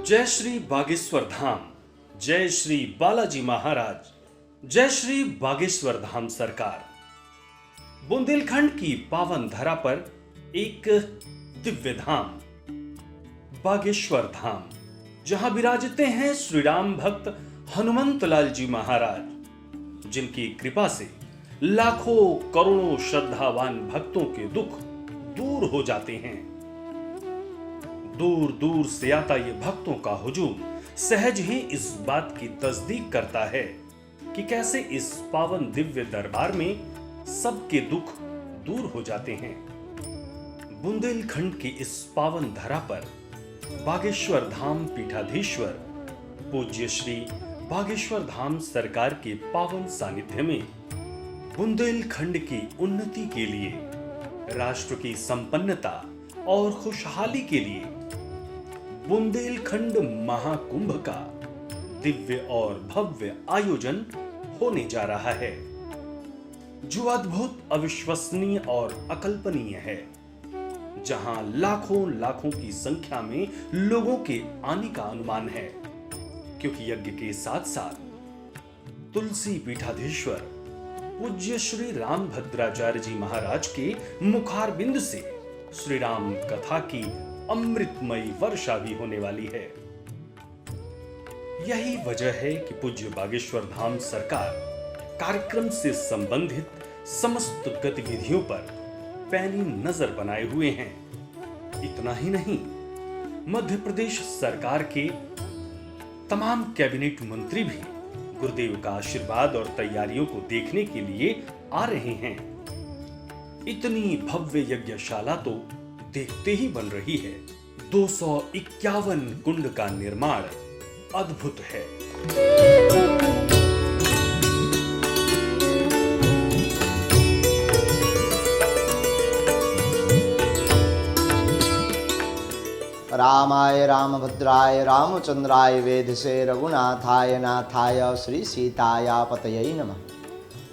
जय श्री बागेश्वर धाम, जय श्री बालाजी महाराज, जय श्री बागेश्वर धाम सरकार। बुंदेलखंड की पावन धरा पर एक दिव्य धाम बागेश्वर धाम, जहां विराजते हैं श्री राम भक्त हनुमंत लाल जी महाराज, जिनकी कृपा से लाखों करोड़ों श्रद्धावान भक्तों के दुख दूर हो जाते हैं। दूर दूर से आता ये भक्तों का हुजूम सहज ही इस बात की तस्दीक करता है कि कैसे इस पावन दिव्य दरबार में सबके दुख दूर हो जाते हैं। बुंदेलखंड की इस पावन धरा पर बागेश्वर धाम पीठाधीश्वर पूज्य श्री बागेश्वर धाम सरकार के पावन सानिध्य में बुंदेलखंड की उन्नति के लिए, राष्ट्र की संपन्नता और खुशहाली के लिए बुंदेलखंड महाकुंभ का दिव्य और भव्य आयोजन होने जा रहा है, जो अद्भुत, अविश्वसनीय और अकल्पनीय है, जहां लाखों लाखों की संख्या में लोगों के आने का अनुमान है, क्योंकि यज्ञ के साथ साथ तुलसी पीठाधीश्वर पूज्य श्री राम भद्राचार्य जी महाराज के मुखारबिंद से श्री राम कथा की अमृतमयी वर्षा भी होने वाली है। यही वजह है कि पूज्य बागेश्वर धाम सरकार कार्यक्रम से संबंधित समस्त गतिविधियों पर पैनी नजर बनाए हुए हैं। इतना ही नहीं, मध्य प्रदेश सरकार के तमाम कैबिनेट मंत्री भी गुरुदेव का आशीर्वाद और तैयारियों को देखने के लिए आ रहे हैं। इतनी भव्य यज्ञशाला तो देखते ही बन रही है। 251 कुंड का निर्माण अद्भुत है। रामाय रामभद्राय रामचंद्राय वेधसे रघुनाथाय नाथाय श्री सीताया पतये नमः।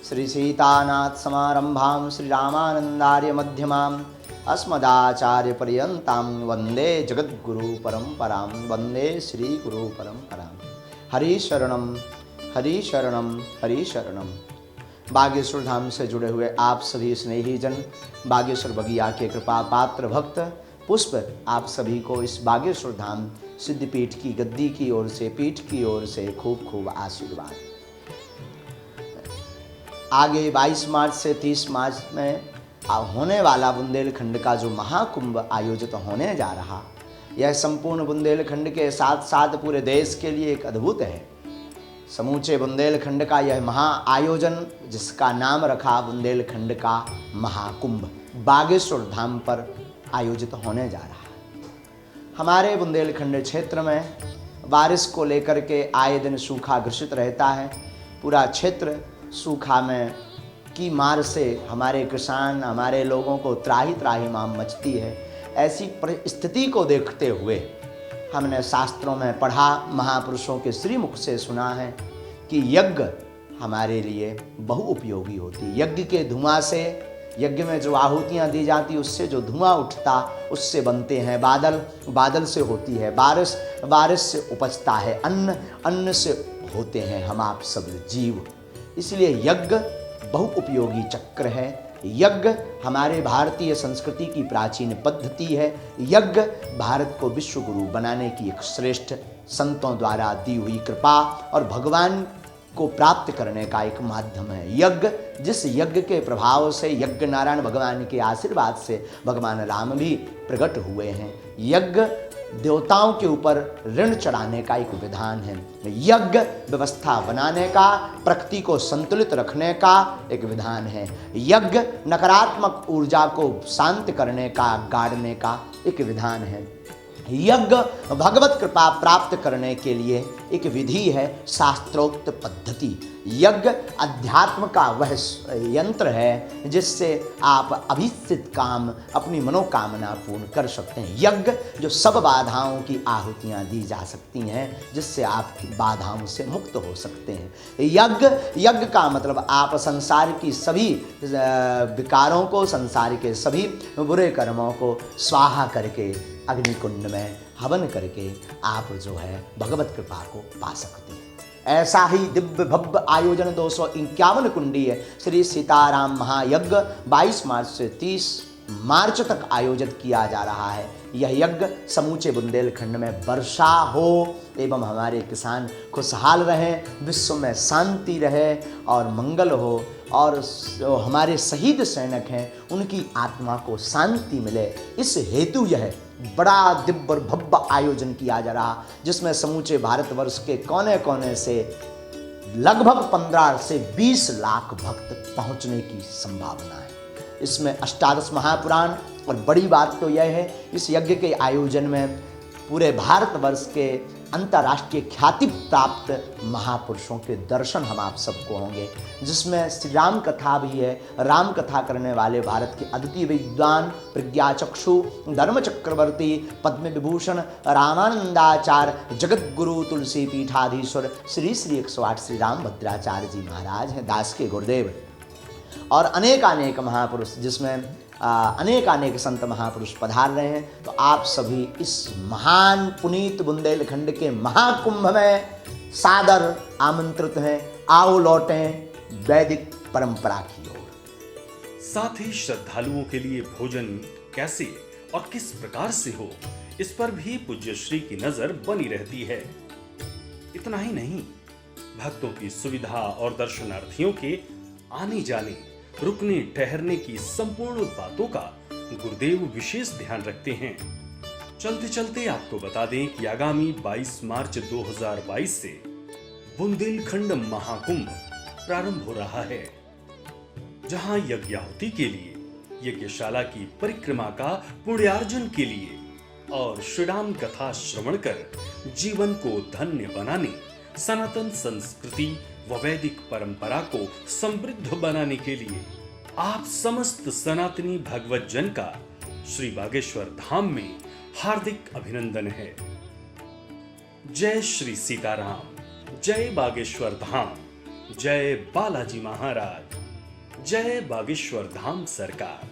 श्री सीतानाथ समारंभां श्री रामानंदार्य मध्यमां अस्मदाचार्य पर्यंतां वंदे जगद्गुरु परंपरां, वंदे श्री गुरु परंपरां। हरि शरणम हरि शरणम हरि शरणम। बागेश्वर धाम से जुड़े हुए आप सभी स्नेही जन, बागेश्वर बगिया के कृपा पात्र भक्त पुष्प, आप सभी को इस बागेश्वर धाम सिद्धपीठ की गद्दी की ओर से, पीठ की ओर से खूब खूब आशीर्वाद। आगे 22 मार्च से 30 मार्च में होने वाला बुंदेलखंड का जो महाकुंभ आयोजित होने जा रहा, यह संपूर्ण बुंदेलखंड के साथ साथ पूरे देश के लिए एक अद्भुत है। समूचे बुंदेलखंड का यह महा आयोजन, जिसका नाम रखा बुंदेलखंड का महाकुंभ, बागेश्वर धाम पर आयोजित होने जा रहा है। हमारे बुंदेलखंड क्षेत्र में बारिश को लेकर के आए दिन सूखा ग्रसित रहता है। पूरा क्षेत्र सूखा में की मार से हमारे किसान, हमारे लोगों को त्राही त्राही माम मचती है। ऐसी परिस्थिति को देखते हुए हमने शास्त्रों में पढ़ा, महापुरुषों के श्रीमुख से सुना है कि यज्ञ हमारे लिए बहुउपयोगी होती। यज्ञ के धुआं से, यज्ञ में जो आहुतियाँ दी जाती, उससे जो धुआं उठता, उससे बनते हैं बादल, बादल से होती है बारिश, बारिश से उपजता है अन्न, अन्न से होते हैं हम आप सब जीव। इसलिए यज्ञ बहुउपयोगी चक्र है। यज्ञ हमारे भारतीय संस्कृति की प्राचीन पद्धति है। यज्ञ भारत को विश्व गुरु बनाने की एक श्रेष्ठ संतों द्वारा दी हुई कृपा और भगवान को प्राप्त करने का एक माध्यम है। यज्ञ, जिस यज्ञ के प्रभाव से, यज्ञ नारायण भगवान के आशीर्वाद से भगवान राम भी प्रकट हुए हैं। यज्ञ देवताओं के ऊपर ऋण चढ़ाने का एक विधान है। यज्ञ व्यवस्था बनाने का, प्रकृति को संतुलित रखने का एक विधान है। यज्ञ नकारात्मक ऊर्जा को शांत करने का, गाड़ने का एक विधान है। यज्ञ भगवत कृपा प्राप्त करने के लिए एक विधि है, शास्त्रोक्त पद्धति। यज्ञ अध्यात्म का वह यंत्र है जिससे आप अभिष्ट काम, अपनी मनोकामना पूर्ण कर सकते हैं। यज्ञ जो सब बाधाओं की आहुतियाँ दी जा सकती हैं, जिससे आप बाधाओं से मुक्त हो सकते हैं। यज्ञ का मतलब आप संसार की सभी विकारों को, संसार के सभी बुरे कर्मों को स्वाहा करके, अग्निकुंड में हवन करके आप जो है भगवत कृपा को पा सकते हैं। ऐसा ही दिव्य भव्य आयोजन 251 कुंडीय श्री सीताराम महायज्ञ 22 मार्च से 30 मार्च तक आयोजित किया जा रहा है। यह यज्ञ समूचे बुंदेलखंड में वर्षा हो एवं हमारे किसान खुशहाल रहें, विश्व में शांति रहे और मंगल हो, और जो हमारे शहीद सैनिक हैं उनकी आत्मा को शांति मिले, इस हेतु यह बड़ा दिव्य और भव्य आयोजन किया जा रहा, जिसमें समूचे भारतवर्ष के कोने कोने से लगभग 15 से 20 लाख भक्त पहुंचने की संभावना है। इसमें अष्टादश महापुराण, और बड़ी बात तो यह है इस यज्ञ के आयोजन में पूरे भारतवर्ष के अंतर्राष्ट्रीय ख्याति प्राप्त महापुरुषों के दर्शन हम आप सबको होंगे, जिसमें श्री राम कथा भी है। राम कथा करने वाले भारत के अद्वितीय विद्वान, प्रज्ञाचक्षु, धर्म चक्रवर्ती, पद्म विभूषण रामानंदाचार्य, जगत गुरु तुलसी पीठाधीश्वर श्री 108 श्री राम भद्राचार्य जी महाराज हैं, दास के गुरुदेव, और अनेक महापुरुष, जिसमें अनेक संत महापुरुष पधार रहे हैं। तो आप सभी इस महान पुनीत बुंदेलखंड के महाकुंभ में सादर आमंत्रित हैं। आओ लौटें वैदिक परंपरा की ओर। साथ ही श्रद्धालुओं के लिए भोजन कैसे और किस प्रकार से हो, इस पर भी पूज्य श्री की नजर बनी रहती है। इतना ही नहीं, भक्तों की सुविधा और दर्शनार्थियों के आने जाने, रुकने ठहरने की संपूर्ण बातों का गुरुदेव विशेष ध्यान रखते हैं। चलते चलते आपको बता दें कि आगामी 22 मार्च 2022 से बुंदेलखंड महाकुंभ प्रारंभ हो रहा है, जहां यज्ञाहुति के लिए, यज्ञशाला की परिक्रमा का पुण्यार्जन के लिए और श्रीराम कथा श्रवण कर जीवन को धन्य बनाने, सनातन संस्कृति व वैदिक परंपरा को समृद्ध बनाने के लिए आप समस्त सनातनी भगवत जन का श्री बागेश्वर धाम में हार्दिक अभिनंदन है। जय श्री सीताराम, जय बागेश्वर धाम, जय बालाजी महाराज, जय बागेश्वर धाम सरकार।